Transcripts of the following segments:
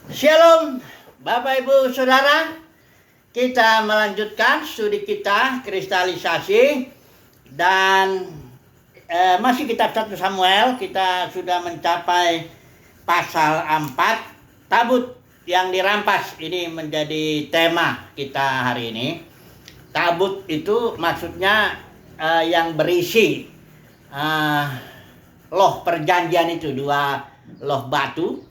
Shalom Bapak Ibu Saudara, kita melanjutkan studi kita kristalisasi dan masih kitab 1 Samuel. Kita sudah mencapai pasal 4, tabut yang dirampas. Ini menjadi tema kita hari ini. Tabut itu maksudnya yang berisi loh perjanjian itu, 2 loh batu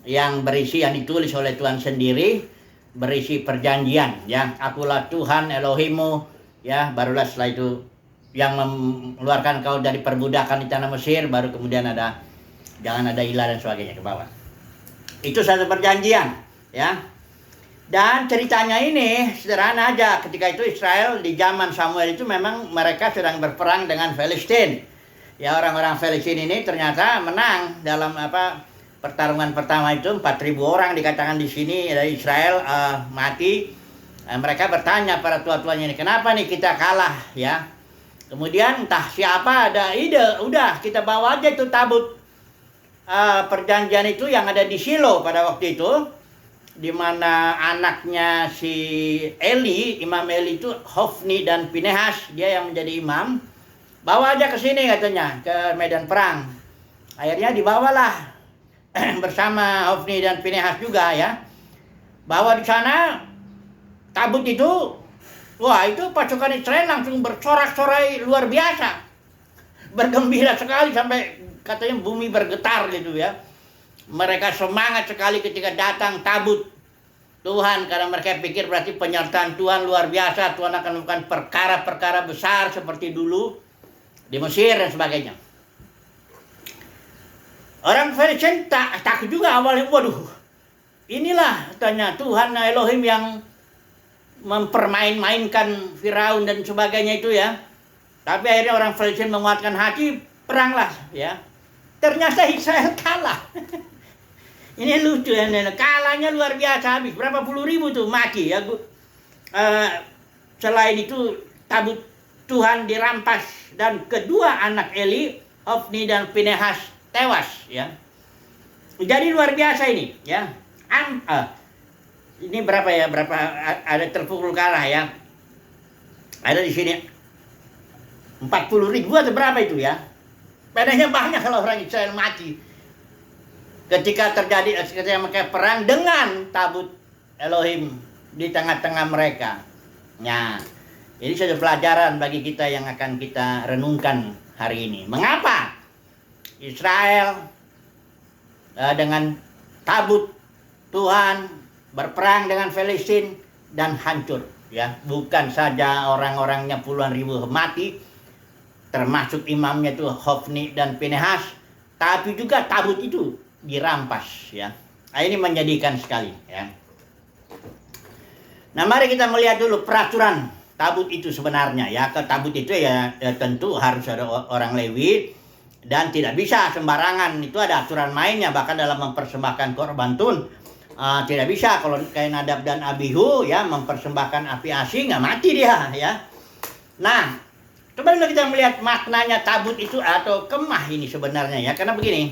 yang berisi, yang ditulis oleh Tuhan sendiri, berisi perjanjian, ya. Akulah Tuhan Elohimmu, ya. Barulah setelah itu yang mengeluarkan kau dari perbudakan di tanah Mesir, baru kemudian ada jangan ada ilah dan sebagainya ke bawah. Itu satu perjanjian, ya. Dan ceritanya ini sederhana aja. Ketika itu Israel di zaman Samuel itu memang mereka sedang berperang dengan Filistin. Ya, orang-orang Filistin ini ternyata menang dalam pertarungan pertama itu. 4.000 orang dikatakan di sini dari Israel mati. Mereka bertanya para tua-tuanya ini, kenapa nih kita kalah, ya. Kemudian entah siapa ada ide, udah kita bawa aja itu tabut perjanjian itu yang ada di Shilo pada waktu itu, di mana anaknya si Eli, Imam Eli itu Hofni dan Pinehas, dia yang menjadi imam. Bawa aja ke sini katanya, ke medan perang. Akhirnya dibawalah bersama Hofni dan Pinehas juga, ya. Bawa di sana tabut itu. Wah, itu pasukan Israel langsung bersorak-sorai luar biasa. Bergembira sekali sampai katanya bumi bergetar gitu, ya. Mereka semangat sekali ketika datang tabut Tuhan, karena mereka pikir berarti penyertaan Tuhan luar biasa. Tuhan akan melakukan perkara-perkara besar seperti dulu di Mesir dan sebagainya. Orang Filistin takut juga awalnya. Waduh, inilah katanya Tuhan Elohim yang mempermain-mainkan Firaun dan sebagainya itu, ya. Tapi akhirnya orang Filistin menguatkan hati, peranglah, ya. Ternyata Israel kalah. Ini lucu ya, kalahnya luar biasa, habis berapa puluh ribu tuh mati, ya. Selain itu tabut Tuhan dirampas dan kedua anak Eli, Hofni dan Pinehas, tewas, ya. Jadi luar biasa ini, ya. Ini berapa ya? Berapa ada terpukul kalah, ya. Ada di sini 40.000 atau berapa itu, ya. Bedanya banyak kalau orang Israel mati. Ketika mereka perang dengan tabut Elohim di tengah-tengah mereka. Nah, ini sudah pelajaran bagi kita yang akan kita renungkan hari ini. Mengapa Israel dengan tabut Tuhan berperang dengan Filistin dan hancur, ya. Bukan saja orang-orangnya puluhan ribu mati, termasuk imamnya itu Hofni dan Pinehas, tapi juga tabut itu dirampas, ya. Nah, ini menjadikan sekali, ya. Nah, mari kita melihat dulu peraturan tabut itu sebenarnya, ya. Ke tabut itu ya tentu harus ada orang Lewi. Dan tidak bisa sembarangan, itu ada aturan mainnya. Bahkan dalam mempersembahkan korban tun, tidak bisa kalau kayak Nadab dan Abihu, ya, mempersembahkan api asi, nggak mati dia, ya. Nah, coba dulu kita melihat maknanya tabut itu atau kemah ini sebenarnya, ya. Karena begini,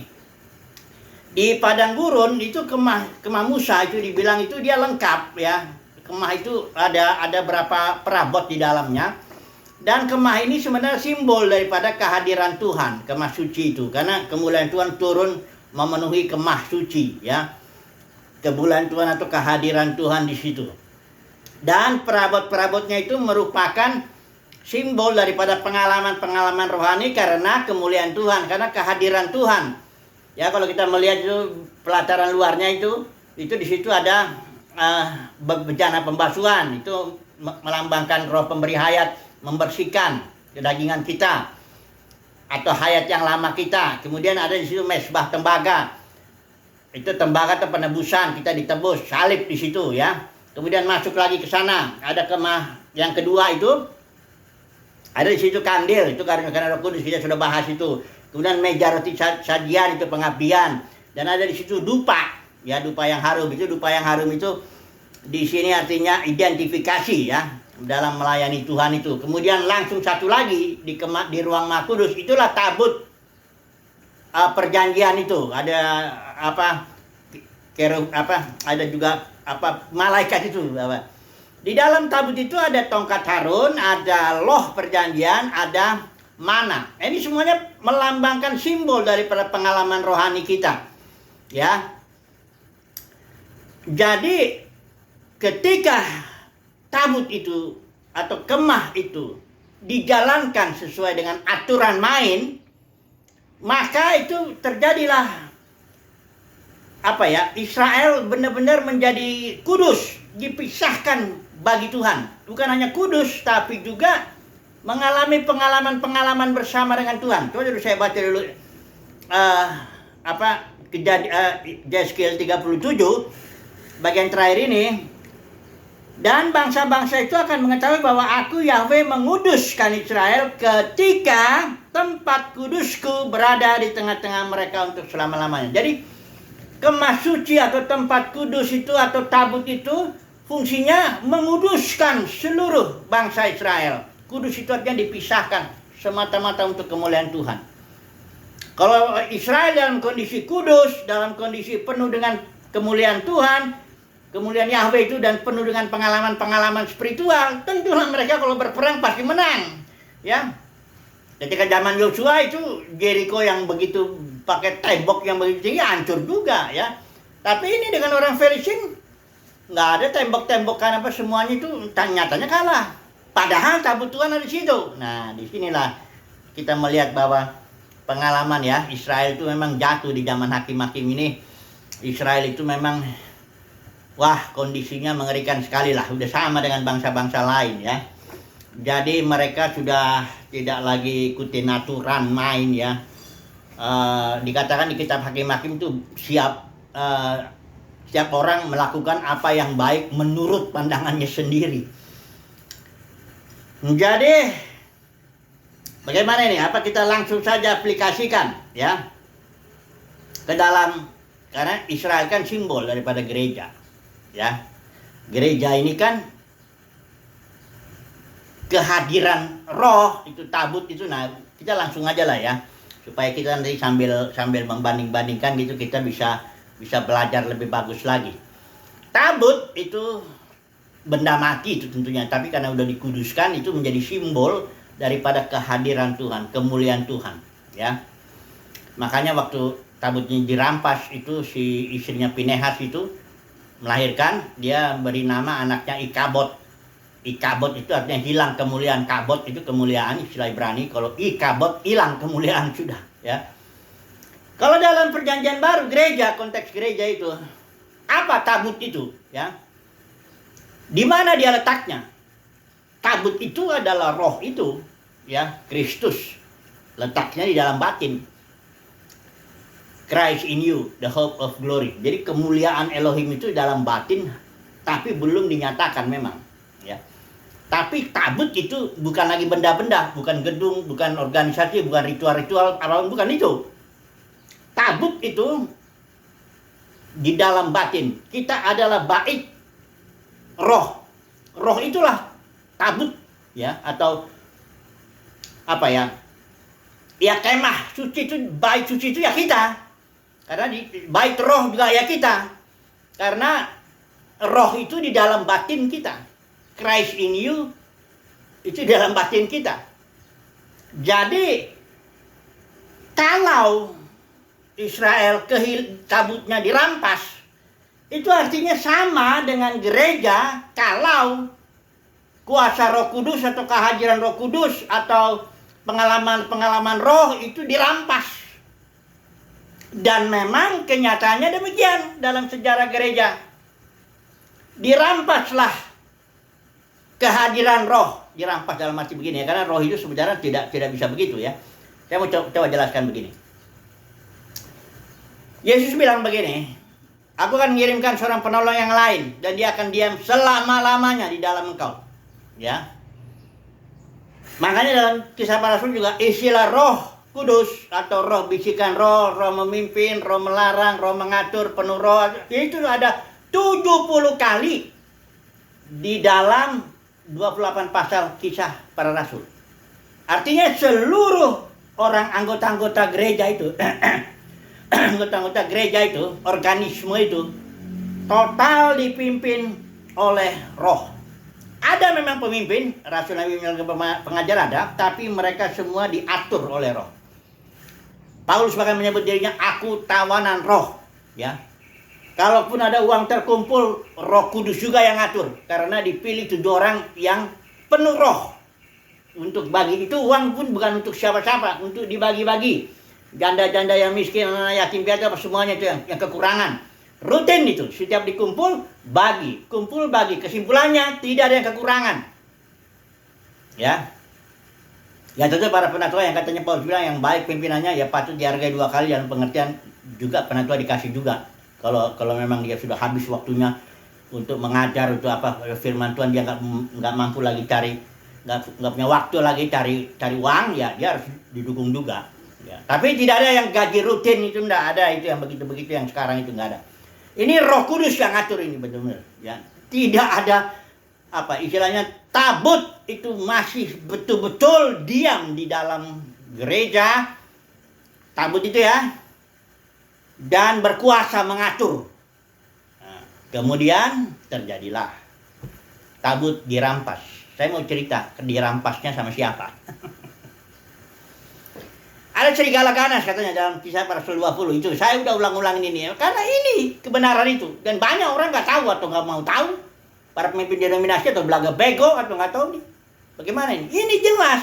di padang gurun itu kemah Musa itu dibilang itu dia lengkap, ya. Kemah itu ada berapa perabot di dalamnya. Dan kemah ini sebenarnya simbol daripada kehadiran Tuhan, kemah suci itu. Karena kemuliaan Tuhan turun memenuhi kemah suci, ya. Kemuliaan Tuhan atau kehadiran Tuhan di situ. Dan perabot-perabotnya itu merupakan simbol daripada pengalaman-pengalaman rohani karena kemuliaan Tuhan, karena kehadiran Tuhan. Ya, kalau kita melihat itu pelataran luarnya itu di situ ada bejana pembasuhan, itu melambangkan roh pemberi hayat, membersihkan kedagingan kita atau hayat yang lama kita. Kemudian ada di situ mesbah tembaga. Itu tembaga atau penebusan, kita ditebus, salib di situ, ya. Kemudian masuk lagi ke sana, ada kemah yang kedua itu. Ada di situ kandil, itu karena Roh Kudus, kita sudah bahas itu. Kemudian meja roti sajian, itu pengabdian. Dan ada di situ dupa, ya, dupa yang harum. Itu dupa yang harum itu di sini artinya identifikasi, ya, dalam melayani Tuhan itu. Kemudian langsung satu lagi di ruang Maha Kudus, itulah tabut perjanjian itu. Ada ada juga malaikat itu apa. Di dalam tabut itu ada tongkat Harun, ada loh perjanjian, ada mana. Ini semuanya melambangkan simbol daripada pengalaman rohani kita. Ya. Jadi ketika tabut itu atau kemah itu dijalankan sesuai dengan aturan main, maka itu terjadilah Israel benar-benar menjadi kudus, dipisahkan bagi Tuhan. Bukan hanya kudus, tapi juga mengalami pengalaman-pengalaman bersama dengan Tuhan. Coba dulu saya baca dulu Yeskiel 37 bagian terakhir ini. Dan bangsa-bangsa itu akan mengetahui bahwa aku Yahweh menguduskan Israel ketika tempat kudusku berada di tengah-tengah mereka untuk selama-lamanya. Jadi kemah suci atau tempat kudus itu atau tabut itu fungsinya menguduskan seluruh bangsa Israel. Kudus itu artinya dipisahkan semata-mata untuk kemuliaan Tuhan. Kalau Israel dalam kondisi kudus, dalam kondisi penuh dengan kemuliaan Tuhan, kemuliaan Yahweh itu dan penuh dengan pengalaman-pengalaman spiritual, tentulah mereka kalau berperang pasti menang. Ya. Ketika zaman Yosua itu Jericho yang begitu pakai tembok yang begitu tinggi hancur juga ya. Tapi ini dengan orang Filistin nggak ada tembok-tembokan semuanya itu nyatanya kalah. Padahal tabut Tuhan ada di situ. Nah, disinilah kita melihat bahwa pengalaman ya Israel itu memang jatuh di zaman hakim-hakim ini. Israel itu memang kondisinya mengerikan sekali lah. Udah sama dengan bangsa-bangsa lain ya. Jadi mereka sudah tidak lagi ikutin aturan main ya. Dikatakan di kitab hakim-hakim itu setiap orang melakukan apa yang baik menurut pandangannya sendiri. Jadi bagaimana ini? Apa kita langsung saja aplikasikan ya ke dalam, karena Israel kan simbol daripada gereja ya. Gereja ini kan kehadiran roh itu, tabut itu. Nah kita langsung aja lah ya, supaya kita nanti sambil membanding-bandingkan gitu kita bisa belajar lebih bagus lagi. Tabut itu benda mati itu tentunya, tapi karena udah dikuduskan itu menjadi simbol daripada kehadiran Tuhan, kemuliaan Tuhan ya. Makanya waktu tabutnya dirampas itu si istrinya Pinehas itu melahirkan, dia beri nama anaknya Ikabod. Ikabod itu artinya hilang kemuliaan. Kabod itu kemuliaan, istilah Ibrani. Kalau Ikabod hilang kemuliaan sudah ya. Kalau dalam perjanjian baru gereja, konteks gereja itu apa tabut itu ya? Di mana dia letaknya? Tabut itu adalah roh itu ya, Kristus. Letaknya di dalam batin. Christ in you, the hope of glory. Jadi kemuliaan Elohim itu dalam batin, tapi belum dinyatakan memang ya. Tapi tabut itu bukan lagi benda-benda, bukan gedung, bukan organisasi, bukan ritual-ritual, bukan itu. Tabut itu di dalam batin. Kita adalah bait roh. Roh itulah tabut ya, atau apa ya? Ya kemah suci itu, bait suci itu ya kita. Karena di bait roh juga ya kita. Karena roh itu di dalam batin kita. Christ in you itu di dalam batin kita. Jadi kalau Israel tabutnya dirampas, itu artinya sama dengan gereja kalau kuasa Roh Kudus atau kehadiran Roh Kudus atau pengalaman-pengalaman roh itu dirampas. Dan memang kenyataannya demikian dalam sejarah gereja. Dirampaslah kehadiran roh. Dirampas dalam arti begini ya, karena roh itu sebenarnya tidak bisa begitu ya. Saya mau coba jelaskan begini. Yesus bilang begini, aku akan mengirimkan seorang penolong yang lain dan dia akan diam selama-lamanya di dalam engkau. Ya. Makanya dalam Kisah Para Rasul juga istilah Roh Kudus atau roh bisikan roh, roh memimpin, roh melarang, roh mengatur, penuh roh, itu ada 70 kali di dalam 28 pasal Kisah Para Rasul. Artinya seluruh orang anggota-anggota gereja itu anggota-anggota gereja itu, organisme itu total dipimpin oleh roh. Ada memang pemimpin, rasul, nabi, pengajar ada, tapi mereka semua diatur oleh roh. Paulus bahkan menyebut dirinya, aku tawanan roh, ya. Kalaupun ada uang terkumpul, Roh Kudus juga yang ngatur, karena dipilih 7 orang yang penuh roh untuk bagi. Itu uang pun bukan untuk siapa-siapa, untuk dibagi-bagi. Janda-janda yang miskin, anak yatim piatu, apa semuanya itu yang kekurangan. Rutin itu, setiap dikumpul, bagi. Kumpul, bagi. Kesimpulannya, tidak ada yang kekurangan. Ya. Ya tentu para penatua yang katanya Paulus bilang yang baik pimpinannya, ya patut dihargai 2 kali, dan pengertian juga penatua dikasih juga. Kalau memang dia sudah habis waktunya untuk mengajar, untuk apa firman Tuhan, dia nggak mampu lagi nggak punya waktu lagi cari uang, ya dia harus didukung juga. Ya. Tapi tidak ada yang gaji rutin, itu nggak ada, itu yang begitu yang sekarang itu nggak ada. Ini Roh Kudus yang ngatur ini benar-benar. Ya. Tidak ada apa istilahnya, tabut itu masih betul-betul diam di dalam gereja, tabut itu ya, dan berkuasa mengatur. Nah, kemudian terjadilah tabut dirampas. Saya mau cerita dirampasnya sama siapa. Ada serigala ganas katanya dalam Kisah Para Rasul 20 itu. Saya udah ulang-ulangin ini ya, karena ini kebenaran itu, dan banyak orang nggak tahu atau nggak mau tahu. Para pemimpin denominasi atau belaga bego atau nggak tahu nih. Bagaimana ini? Ini jelas.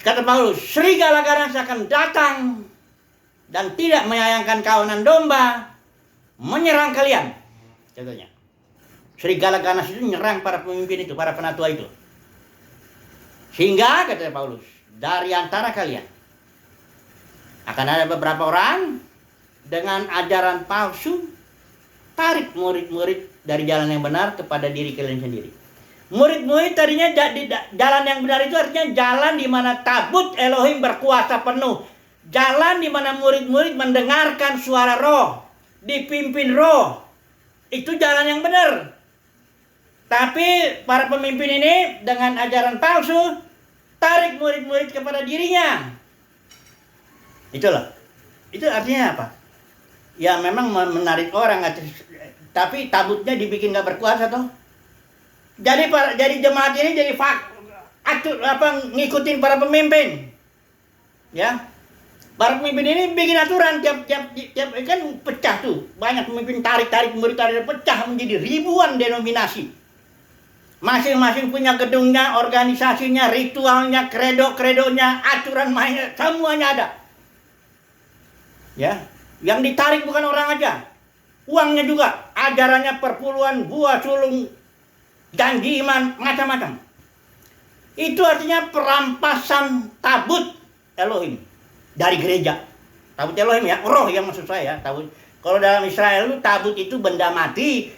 Kata Paulus, serigala ganas akan datang dan tidak menyayangkan kawanan domba, menyerang kalian. Contohnya, serigala ganas itu menyerang para pemimpin itu, para penatua itu. Sehingga, kata Paulus, dari antara kalian akan ada beberapa orang dengan ajaran palsu, tarik murid-murid dari jalan yang benar kepada diri kalian sendiri. Murid-murid tadinya jalan yang benar itu artinya jalan di mana tabut Elohim berkuasa penuh. Jalan di mana murid-murid mendengarkan suara roh, dipimpin roh. Itu jalan yang benar. Tapi para pemimpin ini dengan ajaran palsu, tarik murid-murid kepada dirinya. Itulah. Itu artinya apa? Ya memang menarik orang, tapi tabutnya dibikin gak berkuasa toh. Jadi jemaat ini jadi ngikutin para pemimpin. Ya. Para pemimpin ini bikin aturan tiap kan pecah tuh. Banyak pemimpin tarik murid, pecah menjadi ribuan denominasi. Masing-masing punya gedungnya, organisasinya, ritualnya, kredonya, aturan mainnya, semuanya ada. Ya, yang ditarik bukan orang aja, uangnya juga, ajarannya perpuluhan, buah sulung, janji iman, macam-macam. Itu artinya perampasan tabut Elohim dari gereja. Tabut Elohim ya, roh yang maksud saya. Tabut. Kalau dalam Israel itu tabut itu benda mati.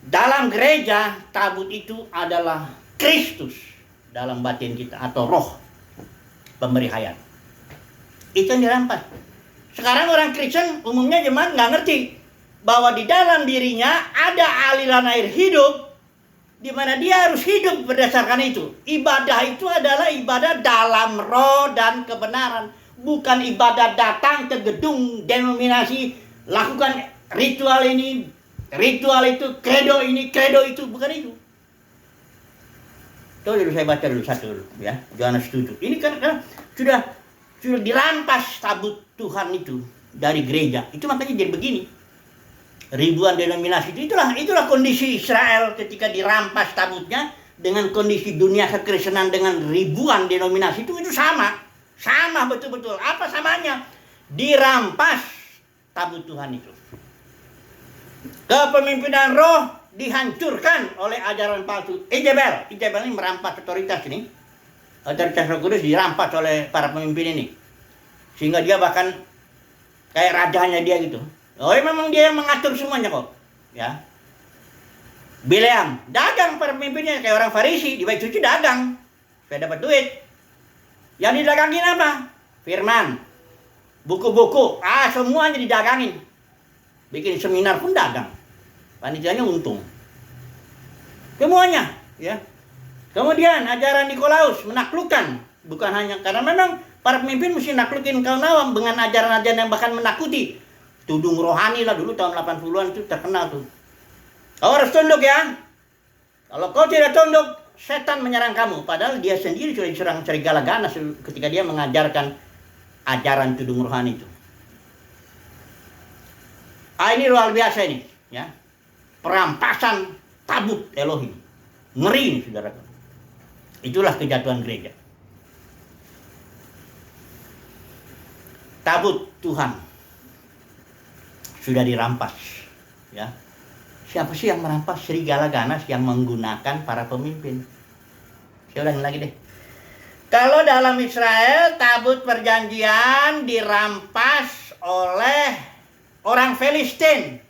Dalam gereja, tabut itu adalah Kristus dalam batin kita, atau roh pemberi hayat. Itu yang dirampas. Sekarang orang Kristen umumnya jemaat nggak ngerti bahwa di dalam dirinya ada aliran air hidup, di mana dia harus hidup berdasarkan itu. Ibadah itu adalah ibadah dalam roh dan kebenaran, bukan ibadah datang ke gedung denominasi, lakukan ritual ini, ritual itu, kredo ini, kredo itu, bukan itu. Tuh dulu saya baca dulu satu dulu ya, Yohanes 7. Ini kan sudah dirampas tabut Tuhan itu dari gereja. Itu makanya jadi begini. Ribuan denominasi itu, itulah kondisi Israel ketika dirampas tabutnya dengan kondisi dunia kekristenan dengan ribuan denominasi itu sama betul-betul. Apa samanya? Dirampas tabut Tuhan itu. Kepemimpinan roh dihancurkan oleh ajaran palsu. Ijabel ini merampas otoritas ini. Otoritas Roh Kudus dirampas oleh para pemimpin ini. Sehingga dia bahkan kayak rajanya dia gitu. Oh, memang dia yang mengatur semuanya kok. Ya. Bileam, dagang para pemimpinnya kayak orang Farisi, di bait suci dagang. Supaya dapat duit. Yang didagangin apa? Firman. Buku-buku, semuanya didagangin. Bikin seminar pun dagang. Panitianya untung. Semuanya, ya. Kemudian ajaran Nikolaus menaklukkan, bukan hanya karena memang Para pemimpin mesti naklukin kaum awam dengan ajaran-ajaran yang bahkan menakuti. Tudung rohani lah dulu tahun 80-an itu terkenal tuh. Kau harus tunduk ya. Kalau kau tidak tunduk, setan menyerang kamu. Padahal dia sendiri sudah diserang serigala ganas ketika dia mengajarkan ajaran tudung rohani itu. Ini luar biasa ini, ya. Perampasan tabut Elohim. Ngeri ini, saudara. Itulah kejatuhan gereja. Tabut Tuhan sudah dirampas, ya. Siapa sih yang merampas? Serigala ganas yang menggunakan para pemimpin. Saya ulangi lagi deh. Kalau dalam Israel tabut perjanjian dirampas oleh orang Filistin.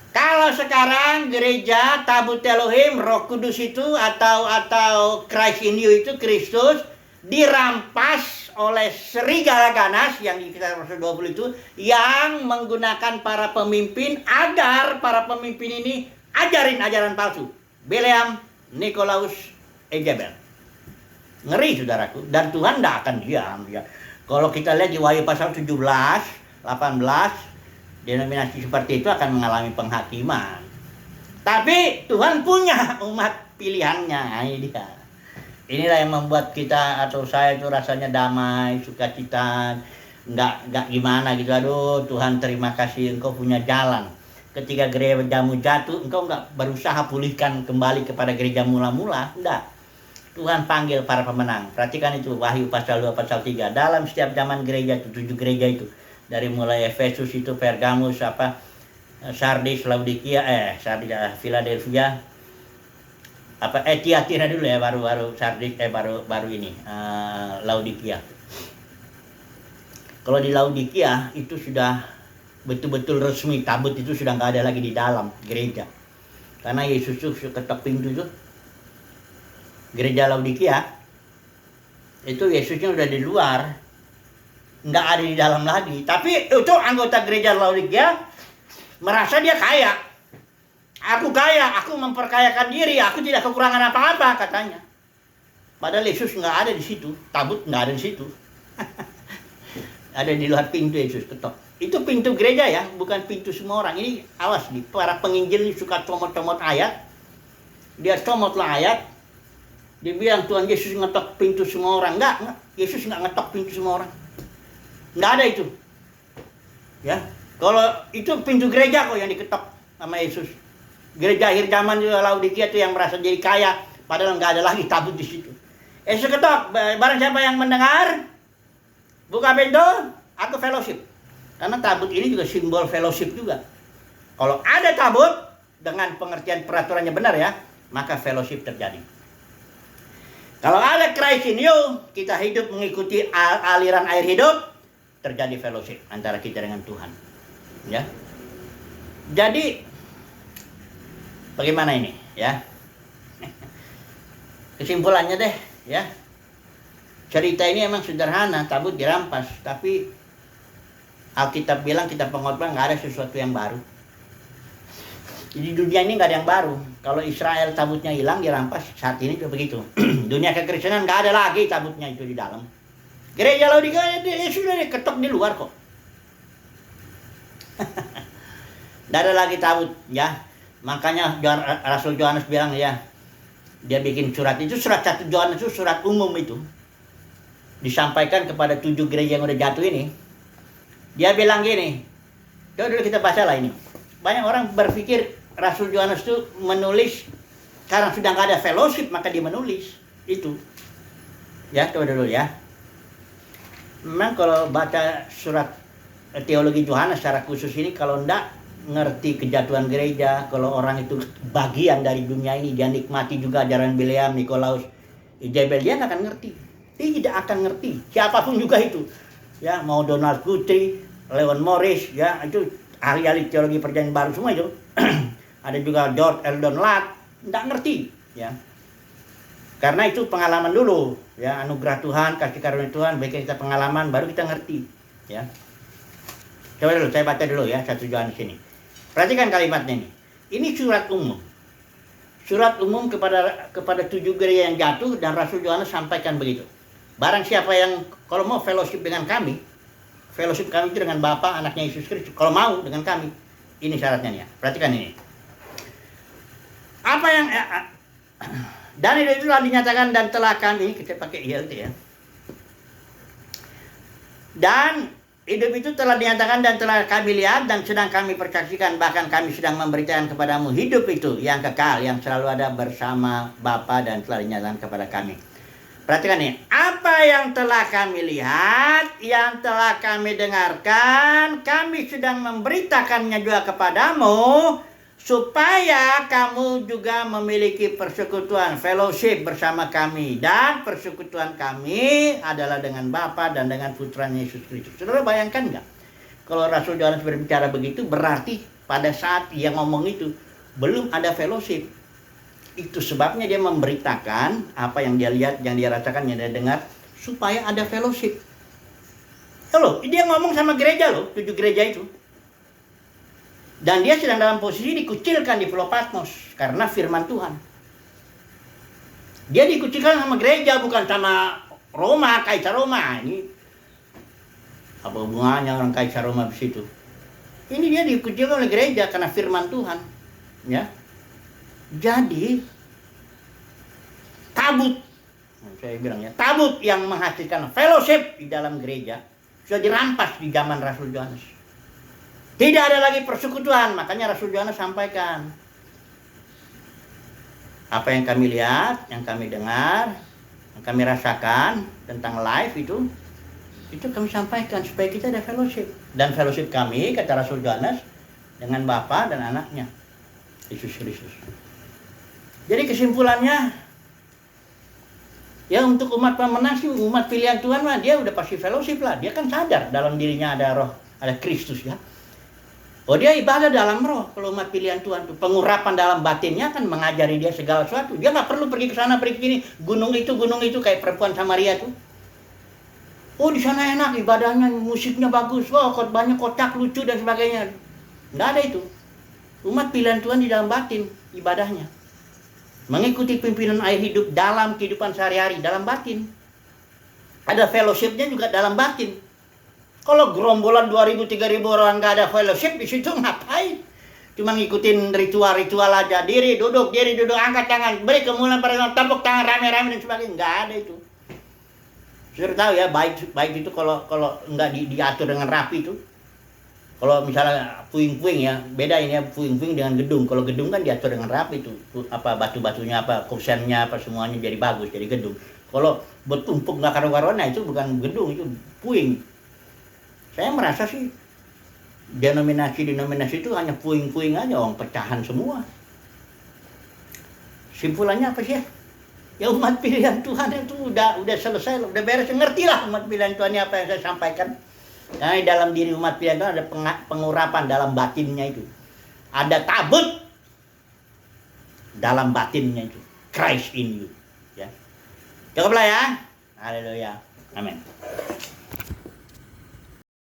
Kalau sekarang gereja tabut Elohim, Roh Kudus itu atau Christ in you itu Kristus dirampas oleh serigala ganas yang di Kisah Rasul 20 itu yang menggunakan para pemimpin agar para pemimpin ini ajarin ajaran palsu. Bileam, Nikolaus, Jezebel. Ngeri saudaraku, dan Tuhan tidak akan diam ya. Kalau kita lihat di Wahyu pasal 17, 18, denominasi seperti itu akan mengalami penghakiman. Tapi Tuhan punya umat pilihannya. Ini dia. Inilah yang membuat kita atau saya itu rasanya damai, sukacita, nggak gimana gitu. Aduh Tuhan terima kasih engkau punya jalan. Ketika gerejamu jatuh, engkau nggak berusaha pulihkan kembali kepada gereja mula-mula, enggak. Tuhan panggil para pemenang. Perhatikan itu Wahyu pasal 2 pasal 3. Dalam setiap zaman gereja itu 7 gereja itu. Dari mulai Efesus itu, Pergamus, Sardis, Laodikia, Philadelphia, Tiatira dulu ya, baru Sardis, baru ini Laodikia. Kalau di Laodikia itu sudah betul-betul resmi, tabut itu sudah nggak ada lagi di dalam gereja, karena Yesus itu ketok pintu itu. Gereja Laodikia itu Yesusnya udah di luar, nggak ada di dalam lagi. Tapi itu anggota gereja Laodikia merasa dia kaya. Aku kaya, aku memperkayakan diri, aku tidak kekurangan apa-apa katanya. Padahal Yesus nggak ada di situ, tabut nggak ada di situ. Ada di luar pintu Yesus ketok. Itu pintu gereja ya, bukan pintu semua orang. Ini awas nih, para penginjil ini suka comot-comot ayat. Dia comotlah ayat. Dia bilang Tuhan Yesus ngetok pintu semua orang. Enggak. Yesus nggak ngetok pintu semua orang. Nggak ada itu. Ya, kalau itu pintu gereja kok yang diketok sama Yesus. Gereja akhir zaman juga Laodikia itu yang merasa jadi kaya, padahal nggak ada lagi tabut di situ. Yesus ketok, barang siapa yang mendengar, buka pintu, aku fellowship. Karena tabut ini juga simbol fellowship juga. Kalau ada tabut dengan pengertian peraturannya benar ya, maka fellowship terjadi. Kalau ada Christ in you, kita hidup mengikuti aliran air hidup, terjadi fellowship antara kita dengan Tuhan. Ya. Jadi bagaimana ini, ya? Kesimpulannya deh, ya. Cerita ini emang sederhana, tabut dirampas, tapi Alkitab bilang kitab pengkhotbah nggak ada sesuatu yang baru. Di dunia ini nggak ada yang baru. Kalau Israel tabutnya hilang, dirampas, saat ini juga begitu. Dunia kekristenan nggak ada lagi tabutnya itu di dalam. Gereja Laodikia sudah diketok di luar kok. Nggak ada lagi tabut, ya. Makanya Rasul Yohanes bilang ya, dia bikin surat itu, surat 1 Yohanes itu surat umum itu. Disampaikan kepada 7 gereja yang udah jatuh ini. Dia bilang gini, coba dulu kita baca lah ini. Banyak orang berpikir Rasul Yohanes itu menulis karena sudah nggak ada fellowship maka dia menulis itu. Ya, coba dulu ya. Memang kalau baca surat teologi Yohanes secara khusus ini, kalau enggak ngerti kejatuhan gereja, kalau orang itu bagian dari dunia ini, dia nikmati juga ajaran Bileam, Nikolaus, Jezebel, dia nggak akan ngerti. Dia tidak akan ngerti, siapapun juga itu. Ya, mau Donald Guthrie, Leon Morris, ya, itu ahli-ahli teologi perjanjian baru semua itu. Ada juga George Eldon Ladd, nggak ngerti, ya. Karena itu pengalaman dulu, ya, anugerah Tuhan, kasih karunia Tuhan, baik kita pengalaman, baru kita ngerti, ya. Coba dulu, saya baca dulu ya, 1 Yohanes ini. Perhatikan kalimatnya ini. Ini surat umum. Surat umum kepada 7 gereja yang jatuh, dan Rasul Yohanes sampaikan begitu. Barang siapa yang kalau mau fellowship dengan kami, fellowship kami itu dengan Bapa, Anaknya Yesus Kristus. Kalau mau dengan kami, ini syaratnya nih ya. Perhatikan ini. Apa yang dan itu telah dinyatakan dan telah kami, kita pakai ILT ya. Dan hidup itu telah dinyatakan dan telah kami lihat dan sedang kami persaksikan, bahkan kami sedang memberitakan kepadamu hidup itu yang kekal, yang selalu ada bersama Bapa dan telah dinyatakan kepada kami. Perhatikan nih, apa yang telah kami lihat, yang telah kami dengarkan, kami sedang memberitakannya juga kepadamu, supaya kamu juga memiliki persekutuan, fellowship bersama kami. Dan persekutuan kami adalah dengan Bapa dan dengan Putranya Yesus Kristus. Saudara bayangkan nggak? Kalau Rasul Yohanes berbicara begitu, berarti pada saat dia ngomong itu, belum ada fellowship. Itu sebabnya dia memberitakan apa yang dia lihat, yang dia rasakan, yang dia dengar, supaya ada fellowship. Loh, dia ngomong sama gereja loh, 7 gereja itu. Dan dia sedang dalam posisi dikucilkan di Pulau Patmos karena firman Tuhan. Dia dikucilkan sama gereja, bukan sama Roma, Kaisar Roma. Ini apa hubungannya orang Kaisar Roma di situ? Ini dia dikucilkan oleh gereja karena firman Tuhan, ya. Jadi tabut, saya bilang ya, tabut yang menghasilkan fellowship di dalam gereja sudah dirampas di zaman Rasul Yohanes. Tidak ada lagi persekutuan, makanya Rasul Yohanes sampaikan apa yang kami lihat, yang kami dengar, yang kami rasakan tentang life itu kami sampaikan supaya kita ada fellowship. Dan fellowship kami, kata Rasul Yohanes, dengan Bapa dan Anaknya Yesus Kristus. Jadi kesimpulannya, ya untuk umat pemenang sih, umat pilihan Tuhan mah dia udah pasti fellowship lah. Dia kan sadar dalam dirinya ada roh, ada Kristus ya. Oh dia ibadah dalam roh. Kalau umat pilihan Tuhan tuh pengurapan dalam batinnya kan mengajari dia segala sesuatu. Dia nggak perlu pergi ke sana pergi ke sini, gunung itu kayak perempuan Samaria tuh. Oh di sana enak ibadahnya, musiknya bagus, oh banyak kotak lucu dan sebagainya. Nggak ada itu. Umat pilihan Tuhan di dalam batin ibadahnya. Mengikuti pimpinan air hidup dalam kehidupan sehari-hari, dalam batin. Ada fellowshipnya juga dalam batin. Kalau gerombolan 2.000-3.000 orang nggak ada fellowship di situ ngapain? Cuma ngikutin ritual-ritual aja, diri duduk, angkat tangan, beri kemuliaan pada tepuk tangan rame-rame dan sebagainya. Nggak ada itu. Sudah tahu ya, baik itu kalau nggak diatur dengan rapi itu. Kalau misalnya puing-puing ya, beda ini ya puing-puing dengan gedung. Kalau gedung kan diatur dengan rapi itu, apa batu-batunya, apa kusennya, apa semuanya jadi bagus, jadi gedung. Kalau bertumpuk nggak karu-karuan, nah itu bukan gedung, itu puing. Saya merasa sih denominasi itu hanya puing-puing aja, orang pecahan semua. Simpulannya apa sih ya? Ya umat pilihan Tuhan itu udah selesai, udah beres, ngertilah umat pilihan Tuhan apa yang saya sampaikan. Nah, dalam diri umat pilihan itu ada pengurapan dalam batinnya itu. Ada tabut dalam batinnya itu. Christ in you. Ya. Cukuplah ya. Haleluya. Amin.